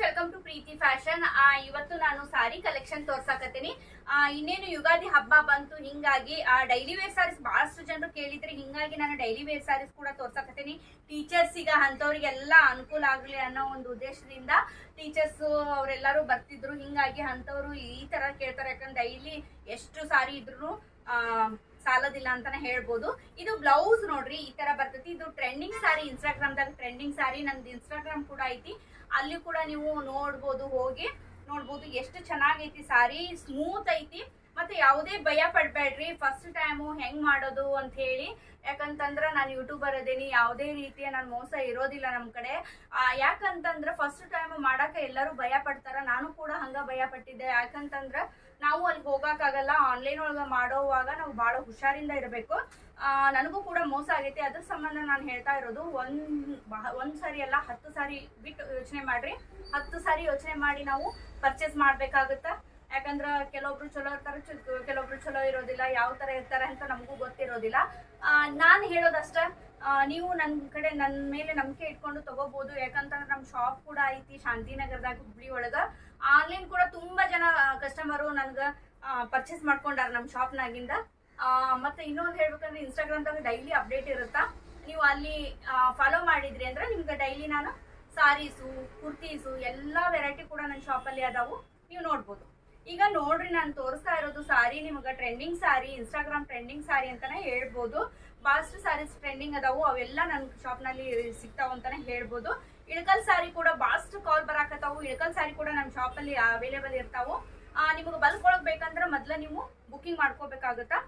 Welcome to Preethi fashion. ಇವತ್ತು ನಾನು ಸಾರಿ collection ತೋರ್ಸಾಕತ್ತೀನಿ. ಇನ್ನೇನು ಯುಗಾದಿ ಹಬ್ಬ ಬಂತು, ಹಿಂಗಾಗಿ ಡೈಲಿ ವೇರ್ ಸಾರೀಸ್ ಬಹಳಷ್ಟು ಜನರು ಕೇಳಿದ್ರೆ, ಹಿಂಗಾಗಿ ನಾನು ಡೈಲಿ ವೇರ್ ಸಾರೀಸ್ ಕೂಡ ತೋರ್ಸಾಕತ್ತೀನಿ. ಟೀಚರ್ಸಿಗ ಅಂತವ್ರಿಗೆಲ್ಲ ಅನುಕೂಲ ಆಗಲಿ ಅನ್ನೋ ಒಂದು ಉದ್ದೇಶದಿಂದ ಟೀಚರ್ಸ್ ಅವರೆಲ್ಲರೂ ಬರ್ತಿದ್ರು. ಹಿಂಗಾಗಿ ಅಂತವ್ರು ಈ ತರ ಕೇಳ್ತಾರೆ, ಯಾಕಂದ್ರೆ ಡೈಲಿ ಎಷ್ಟು ಸಾರಿ ಇದ್ರು ಸಾಲದಿಲ್ಲ ಅಂತಾನೆ ಹೇಳ್ಬೋದು. ಇದು ಬ್ಲೌಸ್ ನೋಡ್ರಿ, ಈ ತರ ಬರ್ತೈತಿ. ಇದು ಟ್ರೆಂಡಿಂಗ್ ಸಾರಿ, ಇನ್ಸ್ಟಾಗ್ರಾಮ್ದಾಗ ಟ್ರೆಂಡಿಂಗ್ ಸಾರಿ. ನಂದು ಇನ್ಸ್ಟಾಗ್ರಾಮ್ ಕೂಡ ಐತಿ, ಅಲ್ಲಿ ಕೂಡ ನೀವು ನೋಡ್ಬೋದು, ಹೋಗಿ ನೋಡ್ಬೋದು ಎಷ್ಟು ಚೆನ್ನಾಗೈತಿ ಸಾರಿ. ಸ್ಮೂತ್ ಐತಿ, ಮತ್ತೆ ಯಾವುದೇ ಭಯ ಪಡ್ಬೇಡ್ರಿ ಫಸ್ಟ್ ಟೈಮು ಹೆಂಗ್ ಮಾಡೋದು ಅಂತ ಹೇಳಿ. ಯಾಕಂತಂದ್ರ ನಾನು ಯೂಟ್ಯೂಬರ್ ಅದೇನಿ, ಯಾವುದೇ ರೀತಿಯ ನಾನು ಮೋಸ ಇರೋದಿಲ್ಲ ನಮ್ ಕಡೆ. ಯಾಕಂತಂದ್ರ ಫಸ್ಟ್ ಟೈಮ್ ಮಾಡಾಕ ಎಲ್ಲರೂ ಭಯ ಪಡ್ತಾರ, ನಾನು ಕೂಡ ಹಂಗ ಭಯ ಪಟ್ಟಿದ್ದೆ. ಯಾಕಂತಂದ್ರ ನಾವು ಅಲ್ಲಿ ಹೋಗಕ್ಕಾಗಲ್ಲ, ಆನ್ಲೈನ್ ಒಳಗ ಮಾಡೋವಾಗ ನಾವು ಬಹಳ ಹುಷಾರಿಂದ ಇರಬೇಕು. ನನಗೂ ಕೂಡ ಮೋಸ ಆಗೈತಿ, ಅದ್ರ ಸಂಬಂಧ ನಾನು ಹೇಳ್ತಾ ಇರೋದು. ಒಂದ್ ಸಾರಿ ಅಲ್ಲ, 10 ಸಾರಿ ಬಿಟ್ಟು ಯೋಚನೆ ಮಾಡ್ರಿ. 10 ಸಾರಿ ಯೋಚನೆ ಮಾಡಿ ನಾವು ಪರ್ಚೇಸ್ ಮಾಡ್ಬೇಕಾಗುತ್ತ. ಯಾಕಂದ್ರ ಕೆಲವೊಬ್ರು ಚಲೋ ಇರ್ತಾರ, ಕೆಲವೊಬ್ರು ಚಲೋ ಇರೋದಿಲ್ಲ. ಯಾವ ತರ ಇರ್ತಾರೆ ಅಂತ ನಮಗೂ ಗೊತ್ತಿರೋದಿಲ್ಲ. ನಾನು ಹೇಳೋದಷ್ಟ, ನೀವು ನನ್ನ ಮೇಲೆ ನಂಬಿಕೆ ಇಟ್ಕೊಂಡು ತಗೋಬಹುದು. ಯಾಕಂತಂದ್ರೆ ನಮ್ಮ ಶಾಪ್ ಕೂಡ ಐತಿ ಶಾಂತಿನಗರದಾಗ, ಹುಬ್ಳಿ ಒಳಗ. ಆನ್ಲೈನ್ ಕೂಡ ತುಂಬಾ ಜನ ಕಸ್ಟಮರು ನನ್ಗ ಪರ್ಚೇಸ್ ಮಾಡ್ಕೊಂಡಾರ ನಮ್ಮ ಶಾಪ್ನಾಗಿಂದ. ಮತ್ತೆ ಇನ್ನೊಂದು ಹೇಳ್ಬೇಕಂದ್ರೆ, ಇನ್ಸ್ಟಾಗ್ರಾಮ್ದಾಗ ಡೈಲಿ ಅಪ್ಡೇಟ್ ಇರುತ್ತಾ, ನೀವು ಅಲ್ಲಿ ಫಾಲೋ ಮಾಡಿದ್ರಿ ಅಂದ್ರೆ ನಿಮ್ಗೆ ಡೈಲಿ ನಾನು ಸಾರೀಸು, ಕುರ್ತೀಸು ಎಲ್ಲಾ ವೆರೈಟಿ ಕೂಡ ನನ್ನ ಶಾಪಲ್ಲಿ ಅದಾವು, ನೀವು ನೋಡ್ಬೋದು. ಈಗ ನೋಡ್ರಿ, ನಾನು ತೋರಿಸ್ತಾ ಇರೋದು ಸಾರಿ ನಿಮ್ಗೆ ಟ್ರೆಂಡಿಂಗ್ ಸಾರಿ, ಇನ್ಸ್ಟಾಗ್ರಾಮ್ ಟ್ರೆಂಡಿಂಗ್ ಸಾರಿ ಅಂತಾನೆ ಹೇಳ್ಬೋದು. ಬಹಳಷ್ಟು ಸಾರೀಸ್ ಟ್ರೆಂಡಿಂಗ್ ಅದಾವು, ಅವೆಲ್ಲ ನನ್ನ ಶಾಪ್ನಲ್ಲಿ ಸಿಗ್ತಾವ ಅಂತಾನೆ ಹೇಳ್ಬೋದು. ಇಳಕಲ್ ಸಾರಿ ಕೂಡ ಬಹಳಷ್ಟು ಕಾಲ್ ಬರಾಕತ್ತಾವು. ಇಳಕಲ್ ಸಾರಿ ಕೂಡ ನಮ್ಮ ಶಾಪಲ್ಲಿ ಅವೈಲೇಬಲ್ ಇರ್ತಾವು. ನಿಮ್ಗೆ ಬಲ್ಕ್ ಒಳಗ್ ಬೇಕಂದ್ರೆ ಮೊದ್ಲ ನೀವು ಬುಕಿಂಗ್ ಮಾಡ್ಕೋಬೇಕಾಗುತ್ತಾ.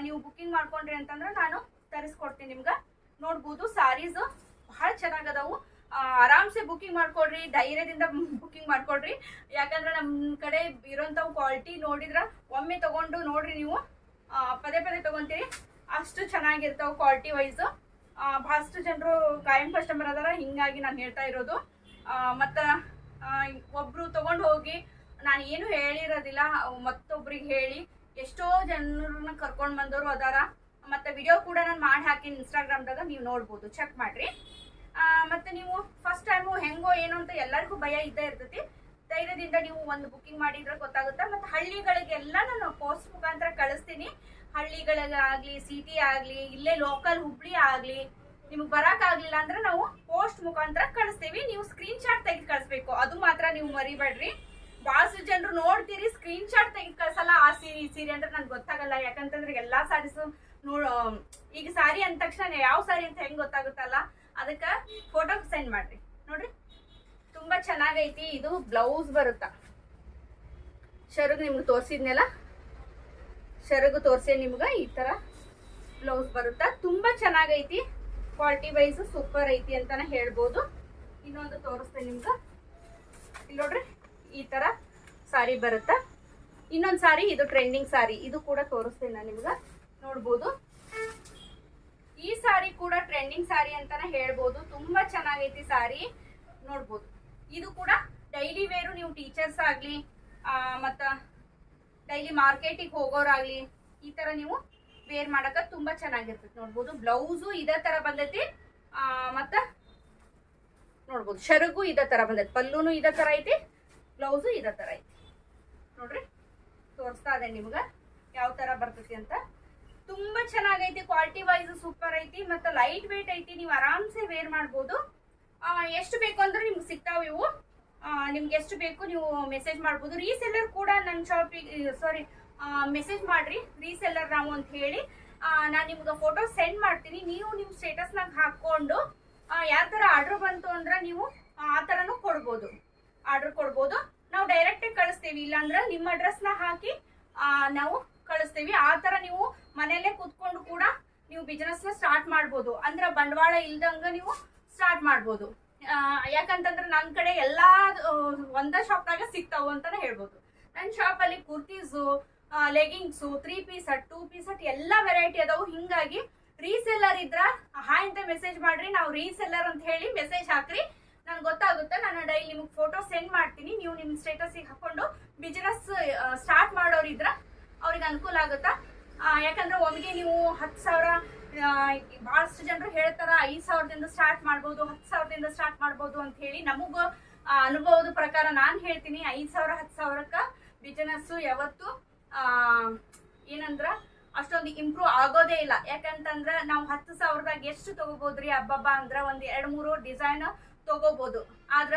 ನೀವು ಬುಕಿಂಗ್ ಮಾಡ್ಕೊಂಡ್ರಿ ಅಂತಂದ್ರೆ ನಾನು ತರಿಸ್ಕೊಡ್ತೀನಿ ನಿಮ್ಗೆ. ನೋಡ್ಬೋದು, ಸಾರೀಸ್ ಬಹಳ ಚೆನ್ನಾಗದಾವು. ಆರಾಮ್ಸೆ ಬುಕಿಂಗ್ ಮಾಡ್ಕೊಡ್ರಿ, ಧೈರ್ಯದಿಂದ ಬುಕಿಂಗ್ ಮಾಡ್ಕೊಡ್ರಿ. ಯಾಕಂದ್ರೆ ನಮ್ ಕಡೆ ಇರೋಂಥವು ಕ್ವಾಲಿಟಿ ನೋಡಿದ್ರ ಒಮ್ಮೆ ತಗೊಂಡು ನೋಡ್ರಿ, ನೀವು ಪದೇ ಪದೇ ತಗೊಂತೀರಿ, ಅಷ್ಟು ಚೆನ್ನಾಗಿರ್ತಾವ ಕ್ವಾಲಿಟಿ ವೈಸ್. ಬಹಳಷ್ಟು ಜನರು ಕಾಯಂ ಕಸ್ಟಮರ್ ಅದಾರ, ಹಿಂಗಾಗಿ ನಾನು ಹೇಳ್ತಾ ಇರೋದು. ಮತ್ತ ಒಬ್ರು ತಗೊಂಡು ಹೋಗಿ ನಾನು ಏನು ಹೇಳಿರೋದಿಲ್ಲ, ಮತ್ತೊಬ್ರಿಗೆ ಹೇಳಿ ಎಷ್ಟೋ ಜನರನ್ನ ಕರ್ಕೊಂಡ್ ಬಂದವರು ಅದಾರ. ಮತ್ತೆ ವಿಡಿಯೋ ಕೂಡ ನಾನು ಮಾಡಿ ಹಾಕಿನಿ ಇನ್ಸ್ಟಾಗ್ರಾಮ್ದಾಗ, ನೀವು ನೋಡ್ಬೋದು, ಚೆಕ್ ಮಾಡ್ರಿ. ಮತ್ತೆ ನೀವು ಫಸ್ಟ್ ಟೈಮು ಹೆಂಗೋ ಏನೋ ಅಂತ ಎಲ್ಲರಿಗೂ ಭಯ ಇದ್ದೇ ಇರ್ತೈತಿ. ಧೈರ್ಯದಿಂದ ನೀವು ಒಂದು ಬುಕಿಂಗ್ ಮಾಡಿದ್ರೆ ಗೊತ್ತಾಗುತ್ತೆ. ಮತ್ತೆ ಹಳ್ಳಿಗಳಿಗೆಲ್ಲ ನಾನು ಪೋಸ್ಟ್ ಮುಖಾಂತರ ಕಳಿಸ್ತೀನಿ. ಹಳ್ಳಿಗಳಿಗಾಗ್ಲಿ, ಸಿಟಿ ಆಗ್ಲಿ, ಇಲ್ಲೇ ಲೋಕಲ್ ಹುಬ್ಳಿ ಆಗ್ಲಿ, ನಿಮ್ಗೆ ಬರಕ್ ಆಗ್ಲಿಲ್ಲ ಅಂದ್ರೆ ನಾವು ಪೋಸ್ಟ್ ಮುಖಾಂತರ ಕಳಿಸ್ತೀವಿ. ನೀವು ಸ್ಕ್ರೀನ್ ಶಾಟ್ ತೆಗೆದು ಕಳಿಸ್ಬೇಕು, ಅದು ಮಾತ್ರ ನೀವು ಮರಿಬೇಡ್ರಿ. ಬಹಳಷ್ಟು ಜನರು ನೋಡ್ತೀರಿ, ಸ್ಕ್ರೀನ್ ಶಾಟ್ ತೆಗೆದು ಕಳ್ಸಲ್ಲ. ಆ ಸೀರೆ ಈ ಸೀರೆ ಅಂದ್ರೆ ನನ್ಗೆ ಗೊತ್ತಾಗಲ್ಲ. ಯಾಕಂತಂದ್ರೆ ಎಲ್ಲಾ ಸಾರೀಸು ಈಗ ಸಾರಿ ಅಂದ ತಕ್ಷಣ ಯಾವ ಸಾರಿ ಅಂತ ಹೆಂಗ್ ಗೊತ್ತಾಗುತ್ತಲ್ಲ, ಅದಕ್ಕೆ ಫೋಟೋ ಸೆಂಡ್ ಮಾಡ್ರಿ. ನೋಡ್ರಿ, ತುಂಬಾ ಚೆನ್ನಾಗೈತಿ. ಇದು ಬ್ಲೌಸ್ ಬರುತ್ತಾ, ಶರಗು ನಿಮ್ಗೆ ತೋರಿಸಿದ್ನೆಲ್ಲ, ಶರಗು ತೋರಿಸಿ ನಿಮ್ಗೆ ಈ ತರ ಬ್ಲೌಸ್ ಬರುತ್ತಾ. ತುಂಬಾ ಚೆನ್ನಾಗೈತಿ, ಕ್ವಾಲಿಟಿ ವೈಸ್ ಸೂಪರ್ ಐತಿ ಅಂತಾನೆ ಹೇಳ್ಬೋದು. ಇನ್ನೊಂದು ತೋರಿಸ್ತೇನೆ ನಿಮ್ಗೆ, ಇಲ್ಲಿ ನೋಡ್ರಿ, ಈ ತರ ಸಾರಿ ಬರುತ್ತಾ. ಇನ್ನೊಂದು ಸಾರಿ, ಇದು ಟ್ರೆಂಡಿಂಗ್ ಸಾರಿ, ಇದು ಕೂಡ ತೋರಿಸ್ತೇನೆ ನಾನು ನಿಮ್ಗೆ, ನೋಡ್ಬೋದು. ಈ ಸಾರಿ ಕೂಡ ಟ್ರೆಂಡಿಂಗ್ ಸಾರಿ ಅಂತಾನೆ ಹೇಳ್ಬೋದು. ತುಂಬಾ ಚೆನ್ನಾಗೈತಿ ಸಾರಿ, ನೋಡ್ಬೋದು. ಇದು ಕೂಡ ಡೈಲಿ ವೇರು, ನೀವು ಟೀಚರ್ಸ್ ಆಗ್ಲಿ, ಮತ್ತ ಡೈಲಿ ಮಾರ್ಕೆಟಿಗೆ ಹೋಗೋರಾಗ್ಲಿ, ಈ ತರ ನೀವು ವೇರ್ ಮಾಡಕ ತುಂಬಾ ಚೆನ್ನಾಗಿರ್ತೈತಿ. ನೋಡ್ಬೋದು, ಬ್ಲೌಸು ಇದೇ ತರ ಬಂದೈತಿ. ಮತ್ತ ನೋಡ್ಬೋದು, ಶರಗು ಇದೇ ತರ ಬಂದೈತಿ, ಪಲ್ಲೂನು ಇದೇ ತರ ಐತಿ, ಬ್ಲೌಸು ಇದೇ ತರ ಐತಿ. ನೋಡ್ರಿ, ತೋರಿಸ್ತಾ ಇದೆ ನಿಮ್ಗ ಯಾವ ತರ ಬರ್ತೈತಿ ಅಂತ. ತುಂಬಾ ಚೆನ್ನಾಗೈತಿ, ಕ್ವಾಲಿಟಿ ವೈಸ್ ಸೂಪರ್ ಐತಿ, ಮತ್ತೆ ಲೈಟ್ ವೇಟ್ ಐತಿ. ನೀವು ಆರಾಮ್ಸೆ ವೇರ್ ಮಾಡ್ಬೋದು. ಎಷ್ಟು ಬೇಕು ಅಂದ್ರೆ ನಿಮ್ಗೆ ಸಿಗ್ತಾವ ಇವು. ನಿಮ್ಗೆ ಎಷ್ಟು ಬೇಕು ನೀವು ಮೆಸೇಜ್ ಮಾಡ್ಬೋದು. ರೀಸೆಲ್ಲರ್ ಕೂಡ ನನ್ನ ಶಾಪಿಗೆ ಮೆಸೇಜ್ ಮಾಡ್ರಿ, ರೀಸೆಲ್ಲರ್ ನಾವು ಅಂತ ಹೇಳಿ. ನಾನು ನಿಮ್ಗೆ ಫೋಟೋ ಸೆಂಡ್ ಮಾಡ್ತೀನಿ, ನೀವು ನಿಮ್ಮ ಸ್ಟೇಟಸ್ನಾಗ ಹಾಕೊಂಡು ಯಾವ ತರ ಆರ್ಡರ್ ಬಂತು ಅಂದ್ರೆ ನೀವು ಆ ತರನು ಕೊಡ್ಬೋದು, ಆರ್ಡರ್ ಕೊಡ್ಬೋದು. ನಾವು ಡೈರೆಕ್ಟ್ ಕಳಿಸ್ತೀವಿ, ಇಲ್ಲಾಂದ್ರೆ ನಿಮ್ಮ ಅಡ್ರೆಸ್ನ ಹಾಕಿ ನಾವು ಕಳಿಸ್ತೀವಿ. ಆ ತರ ನೀವು ಮನೆಯಲ್ಲೇ ಕುತ್ಕೊಂಡು ಕೂಡ ನೀವು ಬಿಸ್ನೆಸ್ ನ ಸ್ಟಾರ್ಟ್ ಮಾಡ್ಬೋದು. ಅಂದ್ರೆ ಬಂಡವಾಳ ಇಲ್ದಂಗ ನೀವು ಸ್ಟಾರ್ಟ್ ಮಾಡ್ಬೋದು. ಯಾಕಂತಂದ್ರೆ ನನ್ನ ಕಡೆ ಎಲ್ಲಾ ಒಂದ ಶಾಪ್ನಾಗ ಸಿಗ್ತಾವು ಅಂತಾನೆ ಹೇಳ್ಬೋದು. ನನ್ನ ಶಾಪ್ ಅಲ್ಲಿ kurtis, leggings, 3 piece set, 2 piece set ಎಲ್ಲಾ ವೆರೈಟಿ ಅದಾವು. ಹಿಂಗಾಗಿ ರೀಸೆಲ್ಲರ್ ಇದ್ರ ಹಾಯ್ ಅಂತ ಮೆಸೇಜ್ ಮಾಡ್ರಿ, ನಾವು ರೀಸೆಲ್ಲರ್ ಅಂತ ಹೇಳಿ ಮೆಸೇಜ್ ಹಾಕ್ರಿ, ನನ್ಗೆ ಗೊತ್ತಾಗುತ್ತೆ. ನಾನು ಡೈಲಿ ನಿಮ್ಗೆ ಫೋಟೋ ಸೆಂಡ್ ಮಾಡ್ತೀನಿ, ನೀವು ನಿಮ್ಮ ಸ್ಟೇಟಸ್ಗೆ ಹಾಕೊಂಡು ಬಿಸ್ನೆಸ್ ಸ್ಟಾರ್ಟ್ ಮಾಡೋರಿದ್ರ ಅವ್ರಿಗೆ ಅನುಕೂಲ ಆಗುತ್ತಾ. ಯಾಕಂದ್ರೆ ಒಮ್ಮೆಗೆ ನೀವು 10,000 ಬಹಳಷ್ಟು ಜನರು ಹೇಳ್ತಾರ 5,000ದಿಂದ ಸ್ಟಾರ್ಟ್ ಮಾಡ್ಬೋದು, 10,000ದಿಂದ ಸ್ಟಾರ್ಟ್ ಮಾಡ್ಬೋದು ಅಂತ ಹೇಳಿ. ನಮಗ ಅನುಭವದ ಪ್ರಕಾರ ನಾನು ಹೇಳ್ತೀನಿ, 5,000 10,000ಕ್ಕ ಬಿಸಿನೆಸ್ ಯಾವತ್ತು ಏನಂದ್ರ ಅಷ್ಟೊಂದು ಇಂಪ್ರೂವ್ ಆಗೋದೇ ಇಲ್ಲ. ಯಾಕಂತಂದ್ರ ನಾವು 10,000ದಾಗ ಎಷ್ಟು ತಗೋಬೋದ್ರಿ ಹಬ್ಬ ಅಂದ್ರ ಒಂದ್ 2-3 ಡಿಸೈನ್ ತಗೋಬಹುದು. ಆದ್ರ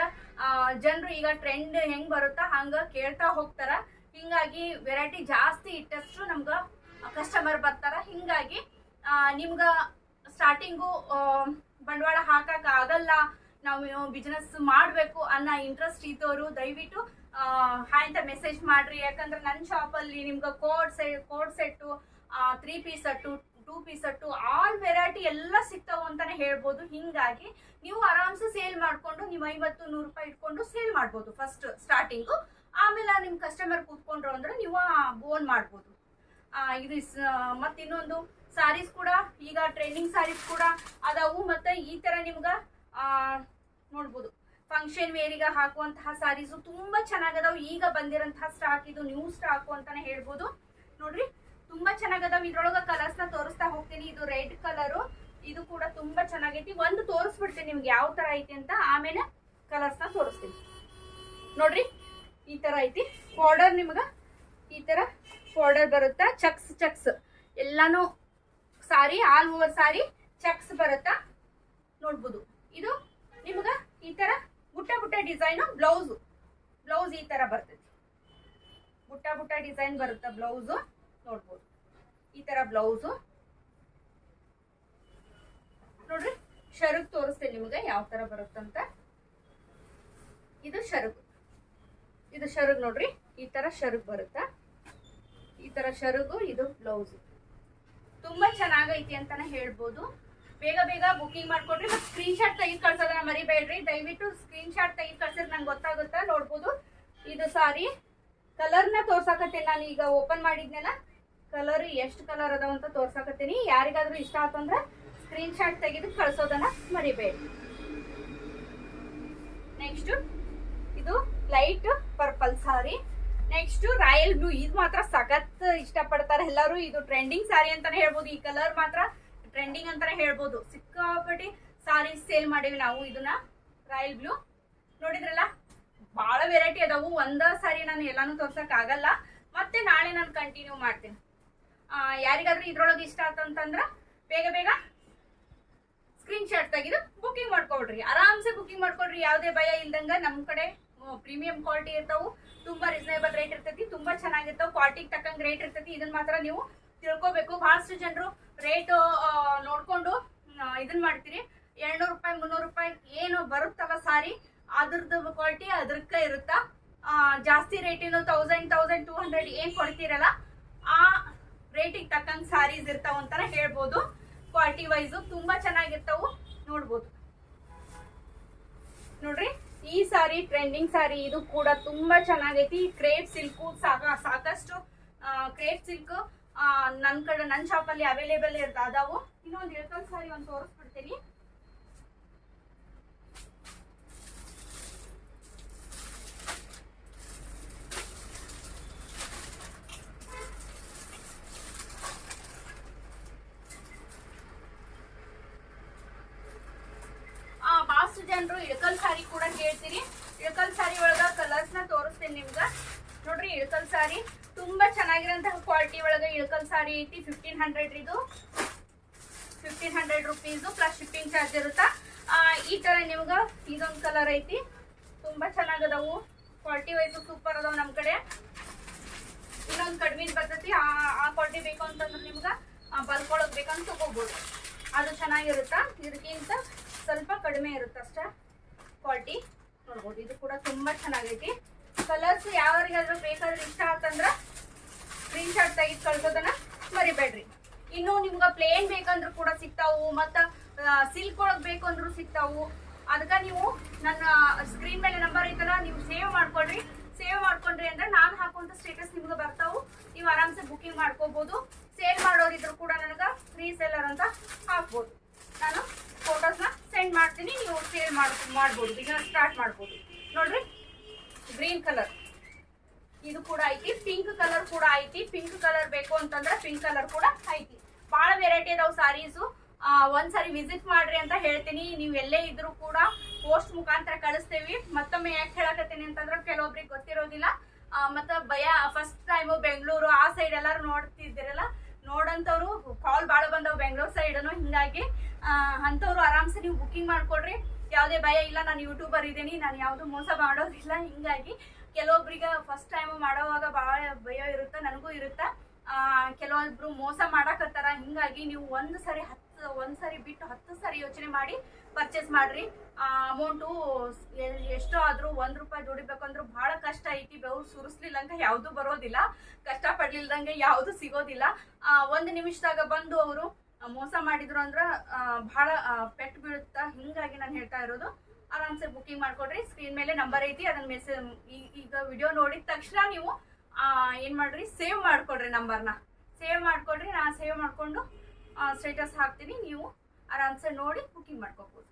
ಜನರು ಈಗ ಟ್ರೆಂಡ್ ಹೆಂಗ್ ಬರುತ್ತಾ ಹಂಗ ಕೇಳ್ತಾ ಹೋಗ್ತಾರ. ಹಿಂಗಾಗಿ ವೆರೈಟಿ ಜಾಸ್ತಿ ಇಟ್ಟಷ್ಟು ನಮ್ಗ ಕಸ್ಟಮರ್ ಬರ್ತಾರ. ಹಿಂಗಾಗಿ ನಿಮ್ಗ ಸ್ಟಾರ್ಟಿಂಗು ಬಂಡವಾಳ ಹಾಕಕ್ ಆಗಲ್ಲ, ನಾವು ಬಿಸ್ನೆಸ್ ಮಾಡ್ಬೇಕು ಅನ್ನೋ ಇಂಟ್ರೆಸ್ಟ್ ಇದ್ದವರು ದಯವಿಟ್ಟು ಹಾಯ್ ಅಂತ ಮೆಸೇಜ್ ಮಾಡ್ರಿ. ಯಾಕಂದ್ರೆ ನನ್ನ ಶಾಪಲ್ಲಿ ನಿಮ್ಗೆ coord set 3 piece set 2 piece set all variety ಎಲ್ಲ ಸಿಗ್ತಾವ ಅಂತಾನೆ ಹೇಳ್ಬೋದು. ಹಿಂಗಾಗಿ ನೀವು ಆರಾಮ್ಸೆ ಸೇಲ್ ಮಾಡ್ಕೊಂಡು ನೀವು 50-100 ರೂಪಾಯಿ ಇಟ್ಕೊಂಡು ಸೇಲ್ ಮಾಡ್ಬೋದು ಫಸ್ಟ್ ಸ್ಟಾರ್ಟಿಂಗು. ಆಮೇಲೆ ನಿಮ್ ಕಸ್ಟಮರ್ ಕೂತ್ಕೊಂಡ್ರು ಅಂದ್ರೆ ನೀವು ಬೋನ್ ಮಾಡ್ಬೋದು. ಇದು ಮತ್ತೆ ಇನ್ನೊಂದು ಸಾರೀಸ್ ಕೂಡ ಈಗ ಟ್ರೆಂಡಿಂಗ್ ಸಾರೀಸ್ ಕೂಡ ಅದಾವು. ಮತ್ತೆ ಈ ತರ ನಿಮ್ಗ ನೋಡ್ಬೋದು ಫಂಕ್ಷನ್ ವೇರಿಗೆ ಹಾಕುವಂತಹ ಸಾರೀಸು ತುಂಬಾ ಚೆನ್ನಾಗದಾವ್. ಈಗ ಬಂದಿರಂತಹ ಸ್ಟಾಕ್, ಇದು ನ್ಯೂ ಸ್ಟಾಕ್ ಅಂತಾನೆ ಹೇಳ್ಬೋದು. ನೋಡ್ರಿ ತುಂಬಾ ಚೆನ್ನಾಗದಾವ್. ಇದ್ರೊಳಗ ಕಲರ್ಸ್ ನ ತೋರಿಸ್ತಾ ಹೋಗ್ತೀನಿ. ಇದು ರೆಡ್ ಕಲರು, ಇದು ಕೂಡ ತುಂಬಾ ಚೆನ್ನಾಗೈತಿ. ಒಂದು ತೋರಿಸ್ಬಿಡ್ತೀನಿ ನಿಮ್ಗೆ ಯಾವ ತರ ಐತಿ ಅಂತ, ಆಮೇಲೆ ಕಲರ್ಸ್ ನ ತೋರಿಸ್ತೀನಿ. ನೋಡ್ರಿ ಈ ತರ ಐತಿ ಬಾರ್ಡರ್. ನಿಮ್ಗ ಈ ತರ ಬಾರ್ಡರ್ ಬರುತ್ತಾ, ಚಕ್ಸ್ ಎಲ್ಲಾನು ಸಾರಿ ಆಲ್ ಓವರ್ ಸಾರಿ ಚೆಕ್ಸ್ ಬರುತ್ತಾ ನೋಡ್ಬೋದು. ಇದು ನಿಮ್ಗ ಈ ತರ ಬುಟ್ಟ ಡಿಸೈನ್ ಬ್ಲೌಸ್ ಈ ತರ ಬರ್ತೈತಿ. ಬುಟ್ಟ ಡಿಸೈನ್ ಬರುತ್ತಾ ಬ್ಲೌಸ್ ನೋಡ್ಬೋದು. ಈ ತರ ಬ್ಲೌಸ್ ನೋಡ್ರಿ. ಶರಗ್ ತೋರಿಸ್ತೇನೆ ನಿಮ್ಗೆ ಯಾವ ತರ ಬರುತ್ತಂತ. ಇದು ಶರಗ್ ನೋಡ್ರಿ. ಈ ತರ ಶರಗ್ ಬರುತ್ತಾ, ಈ ತರ ಶರಗು. ಇದು ಬ್ಲೌಸ್ ತುಂಬಾ ಚೆನ್ನಾಗೈತಿ ಅಂತಾನೆ ಹೇಳ್ಬೋದು. ಬೇಗ ಬುಕಿಂಗ್ ಮಾಡ್ಕೊಡ್ರಿ. ಮತ್ತೆ ಸ್ಕ್ರೀನ್ ಶಾಟ್ ತೆಗೆದು ಕಳ್ಸೋದನ್ನ ಮರಿಬೇಡ್ರಿ. ದಯವಿಟ್ಟು ಸ್ಕ್ರೀನ್ ಶಾಟ್ ತೆಗೆದು ಕಳ್ಸಿದ್ರೆ ನಂಗೆ ಗೊತ್ತಾಗುತ್ತಾ. ನೋಡ್ಬೋದು ಇದು ಸಾರಿ ಕಲರ್ನ ತೋರ್ಸಾಕತ್ತೇನೆ ನಾನು. ಈಗ ಓಪನ್ ಮಾಡಿದ್ನೆಲ್ಲ ಕಲರ್ ಎಷ್ಟು ಕಲರ್ ಅದಾವ ಅಂತ ತೋರ್ಸಾಕತ್ತೀನಿ. ಯಾರಿಗಾದ್ರೂ ಇಷ್ಟ ಆತಂದ್ರೆ ಸ್ಕ್ರೀನ್ ಶಾಟ್ ತೆಗೆದು ಕಳ್ಸೋದನ್ನ ಮರಿಬೇಡ್ರಿ. ನೆಕ್ಸ್ಟ್ ಇದು light purple sari. Next royal blue. ಇದು ಮಾತ್ರ ಸಖತ್ ಇಷ್ಟಪಡ್ತಾರೆ ಎಲ್ಲರೂ. ಇದು ಟ್ರೆಂಡಿಂಗ್ ಸಾರಿ ಅಂತಾನೆ ಹೇಳ್ಬೋದು. ಈ ಕಲರ್ ಮಾತ್ರ ಟ್ರೆಂಡಿಂಗ್ ಅಂತಾನೆ ಹೇಳ್ಬೋದು. ಸಿಕ್ಕಾಪಟ್ಟಿ ಸಾರಿ ಸೇಲ್ ಮಾಡಿವಿ ನಾವು. ಇದನ್ನ ರಾಯಲ್ ಬ್ಲೂ ನೋಡಿದ್ರಲ್ಲ, ಬಹಳ ವೆರೈಟಿ ಅದಾವು. ಒಂದ ಸಾರಿ ನಾನು ಎಲ್ಲಾನು ತೋರ್ಸಕ್ ಆಗಲ್ಲ. ಮತ್ತೆ ನಾಳೆ ನಾನು ಕಂಟಿನ್ಯೂ ಮಾಡ್ತೀನಿ. ಯಾರಿಗಾದ್ರೂ ಇದ್ರೊಳಗೆ ಇಷ್ಟ ಆತಂತಂದ್ರ ಬೇಗ ಸ್ಕ್ರೀನ್ ಶಾಟ್ ತೆಗೆದು ಬುಕಿಂಗ್ ಮಾಡ್ಕೊಡ್ರಿ. ಆರಾಮ್ಸೆ ಬುಕಿಂಗ್ ಮಾಡ್ಕೊಡ್ರಿ, ಯಾವುದೇ ಭಯ ಇಲ್ದಂಗ. ನಮ್ ಕಡೆ ಪ್ರೀಮಿಯಂ ಕ್ವಾಲಿಟಿ ಇರ್ತಾವು. ತುಂಬಾ ರೀಸನೇಬಲ್ ರೇಟ್ ಇರ್ತೈತಿ. ತುಂಬಾ ಚೆನ್ನಾಗಿರ್ತಾವ. ಕ್ವಾಲಿಟಿಗೆ ತಕ್ಕಂಗೆ ರೇಟ್ ಇರ್ತೈತಿ. ಇದನ್ನ ಮಾತ್ರ ನೀವು ತಿಳ್ಕೊಬೇಕು. ಬಹಳಷ್ಟು ಜನರು ರೇಟ್ ನೋಡ್ಕೊಂಡು ಇದನ್ ಮಾಡ್ತೀರಿ. 200 ರೂಪಾಯಿ 300 ರೂಪಾಯಿ ಏನು ಬರುತ್ತಲ್ಲ ಸಾರಿ, ಅದ್ರದ್ದು ಕ್ವಾಲಿಟಿ ಅದ್ರಕ್ಕ ಇರುತ್ತ. ಜಾಸ್ತಿ ರೇಟಿನ 1000-1200 ಏನ್ ಕೊಡ್ತೀರಲ್ಲ ಆ ರೇಟಿಗೆ ತಕ್ಕಂಗೆ ಸಾರೀಸ್ ಇರ್ತಾವ ಅಂತಾನೆ ಹೇಳ್ಬೋದು. ಕ್ವಾಲಿಟಿ ವೈಸ್ ತುಂಬಾ ಚೆನ್ನಾಗಿರ್ತಾವು. ನೋಡ್ಬೋದು ನೋಡ್ರಿ. ಈ ಸಾರಿ ಟ್ರೆಂಡಿಂಗ್ ಸಾರಿ. ಇದು ಕೂಡ ತುಂಬಾ ಚೆನ್ನಾಗೈತಿ. ಕ್ರೇಪ್ ಸಿಲ್ಕ್ ಸಾಕಷ್ಟು ಕ್ರೇಪ್ ಸಿಲ್ಕ್ ನನ್ನ ಶಾಪಲ್ಲಿ ಅವೈಲೇಬಲ್ ಅದಾವು. ಇನ್ನೊಂದು ಇಳಕಲ್ ಸಾರಿ ಒಂದು ತೋರಿಸ್ಬಿಡ್ತೀನಿ. ಬಾಸ್ಟ್ ಜನರು ಇಳಕಲ್ ಸಾರಿ ಕೂಡ ಕೇಳ್ತೀರಿ. ಇಳಕಲ್ ಸಾರಿ ಒಳಗ ಕಲರ್ಸ್ ನ ತೋರಿಸ್ತೇನೆ ನಿಮ್ಗ. ನೋಡ್ರಿ ಇಳಕಲ್ ಸಾರಿ ತುಂಬಾ ಚೆನ್ನಾಗಿರೋಂತಹ ಕ್ವಾಲಿಟಿ ಒಳಗ ಇಳಕಲ್ ಸಾರಿ ಐತಿ. 1500 ಇದು 1500 ರುಪೀಸ್ ಪ್ಲಸ್ ಶಿಪ್ಪಿಂಗ್ ಚಾರ್ಜ್ ಇರುತ್ತಾ. ಈ ತರ ನಿಮ್ಗ ಇದೊಂದು ಕಲರ್ ಐತಿ. ತುಂಬಾ ಚೆನ್ನಾಗದವು. ಕ್ವಾಲಿಟಿ ವೈಸ್ ಸೂಪರ್ ಅದಾವ ನಮ್ ಕಡೆ. ಇನ್ನೊಂದು ಕಡಿಮೆ ಬರ್ತೈತಿ. ಆ ಕ್ವಾಲಿಟಿ ಬೇಕು ಅಂತಂದ್ರೆ ನಿಮ್ಗ ಬಲ್ಕ್ ಒಳಗ್ ಬೇಕಂತ ತಗೋಬಹುದು. ಅದು ಚೆನ್ನಾಗಿರುತ್ತಾ. ಇದಕ್ಕಿಂತ ಸ್ವಲ್ಪ ಕಡಿಮೆ ಇರುತ್ತೆ ಅಷ್ಟೇ ಕ್ವಾಲಿಟಿ. ನೋಡ್ಬೋದು ಇದು ಕೂಡ ತುಂಬಾ ಚೆನ್ನಾಗೈತಿ. ಕಲರ್ಸ್ ಯಾರಿಗಾದ್ರೂ ಬೇಕಾದ್ರೆ ಇಷ್ಟ ಆತಂದ್ರ ಸ್ಕ್ರೀನ್ ಶಾಟ್ ತೆಗೆದು ಕಳ್ಸೋದನ್ನ ಮರಿಬೇಡ್ರಿ. ಇನ್ನು ನಿಮ್ಗ ಪ್ಲೇನ್ ಬೇಕಂದ್ರೂ ಕೂಡ ಸಿಗ್ತಾವು. ಮತ್ತ ಸಿಲ್ಕ್ ಒಳಗ್ ಬೇಕು ಅಂದ್ರೂ ಸಿಗ್ತಾವು. ಅದಕ್ಕ ನೀವು ನನ್ನ ಸ್ಕ್ರೀನ್ ಮೇಲೆ ನಂಬರ್ ಐತಲ್ಲ, ನೀವು ಸೇವ್ ಮಾಡ್ಕೊಳ್ರಿ. ಸೇವ್ ಮಾಡ್ಕೊಂಡ್ರಿ ಅಂದ್ರೆ ನಾನು ಹಾಕುವಂತ ಸ್ಟೇಟಸ್ ನಿಮ್ಗೆ ಬರ್ತಾವು. ನೀವು ಆರಾಮ್ಸೆ ಬುಕಿಂಗ್ ಮಾಡ್ಕೋಬಹುದು. ಸೇಲ್ ಮಾಡೋರಿದ್ರು ಕೂಡ ನನಗ ಫ್ರೀ ಸೇಲರ್ ಅಂತ ಹಾಕ್ಬೋದು. ನಾನು ಫೋಟೋಸ್ನ ಸೆಂಡ್ ಮಾಡ್ತೀನಿ. ನೀವು ಸೇಲ್ ಮಾಡ್ಬೋದು. ಬಿಸ್ನೆಸ್ ಸ್ಟಾರ್ಟ್ ಮಾಡ್ಬೋದು. ನೋಡ್ರಿ ಗ್ರೀನ್ ಕಲರ್ ಇದು ಕೂಡ ಐತಿ. ಪಿಂಕ್ ಕಲರ್ ಕೂಡ ಐತಿ. ಪಿಂಕ್ ಕಲರ್ ಬೇಕು ಅಂತಂದ್ರೆ ಪಿಂಕ್ ಕಲರ್ ಕೂಡ ಐತಿ. ಬಹಳ ವೆರೈಟಿ ಅದಾವ ಸಾರೀಸು. ಒಂದ್ಸರಿ ವಿಸಿಟ್ ಮಾಡ್ರಿ ಅಂತ ಹೇಳ್ತೀನಿ. ನೀವು ಎಲ್ಲೇ ಇದ್ರು ಕೂಡ ಪೋಸ್ಟ್ ಮುಖಾಂತರ ಕಳಿಸ್ತೇವಿ. ಮತ್ತೊಮ್ಮೆ ಯಾಕೆ ಹೇಳಕತ್ತೀನಿ ಅಂತಂದ್ರೆ ಕೆಲವೊಬ್ರಿಗೆ ಗೊತ್ತಿರೋದಿಲ್ಲ. ಮತ್ತೆ ಭಯ ಫಸ್ಟ್ ಟೈಮು ಬೆಂಗಳೂರು ಆ ಸೈಡ್ ಎಲ್ಲಾರು ನೋಡ್ತಿದ್ದೀರಲ್ಲ, ನೋಡಂತವ್ರು ಕಾಲ್ ಭಾಳ ಬಂದವು ಬೆಂಗಳೂರು ಸೈಡನು. ಹಿಂಗಾಗಿ ಅಂಥವ್ರು ಆರಾಮ್ಸೆ ನೀವು ಬುಕ್ಕಿಂಗ್ ಮಾಡ್ಕೊಡ್ರಿ, ಯಾವುದೇ ಭಯ ಇಲ್ಲ. ನಾನು ಯೂಟ್ಯೂಬರ್ ಇದ್ದೀನಿ, ನಾನು ಯಾವುದು ಮೋಸ ಮಾಡೋದಿಲ್ಲ. ಹಿಂಗಾಗಿ ಕೆಲವೊಬ್ರಿಗೆ ಫಸ್ಟ್ ಟೈಮು ಮಾಡೋವಾಗ ಭಾಳ ಭಯ ಇರುತ್ತೆ, ನನಗೂ ಇರುತ್ತೆ. ಕೆಲವೊಬ್ರು ಮೋಸ ಮಾಡಕತ್ತಾರ. ಹಿಂಗಾಗಿ ನೀವು ಒಂದು ಸರಿ ಬಿಟ್ಟು 10 ಸರಿ ಯೋಚನೆ ಮಾಡಿ ಪರ್ಚೇಸ್ ಮಾಡ್ರಿ. ಅಮೌಂಟು ಎಷ್ಟೋ ಆದ್ರೂ ₹1 ದುಡಿಬೇಕಂದ್ರೂ ಬಹಳ ಕಷ್ಟ ಐತಿ. ಬೆವ್ರು ಸುರಿಸ್ಲಿಲ್ಲಂಗ ಯಾವುದು ಬರೋದಿಲ್ಲ, ಕಷ್ಟ ಪಡ್ಲಿಲ್ದಂಗೆ ಯಾವುದು ಸಿಗೋದಿಲ್ಲ. 1 ನಿಮಿಷದಾಗ ಬಂದು ಅವರು ಮೋಸ ಮಾಡಿದ್ರು ಅಂದ್ರ ಬಹಳ ಪೆಟ್ಟು ಬೀಳುತ್ತಾ. ಹಿಂಗಾಗಿ ನಾನು ಹೇಳ್ತಾ ಇರೋದು, ಆರಾಮ್ಸೆ ಬುಕ್ಕಿಂಗ್ ಮಾಡ್ಕೊಡ್ರಿ. ಸ್ಕ್ರೀನ್ ಮೇಲೆ ನಂಬರ್ ಐತಿ, ಅದನ್ನ ಮೆಸೇಜ್ ಈಗ ವಿಡಿಯೋ ನೋಡಿದ ತಕ್ಷಣ ನೀವು ಏನ್ ಮಾಡ್ರಿ, ಸೇವ್ ಮಾಡ್ಕೊಡ್ರಿ. ನಂಬರ್ನ ಸೇವ್ ಮಾಡ್ಕೊಡ್ರಿ. ನಾನು ಸೇವ್ ಮಾಡ್ಕೊಂಡು ಸ್ಟೇಟಸ್ ಹಾಕ್ತೀನಿ, ನೀವು ಆರಾಮ್ಸೆ ನೋಡಿ ಬುಕ್ಕಿಂಗ್ ಮಾಡ್ಕೋಬಹುದು.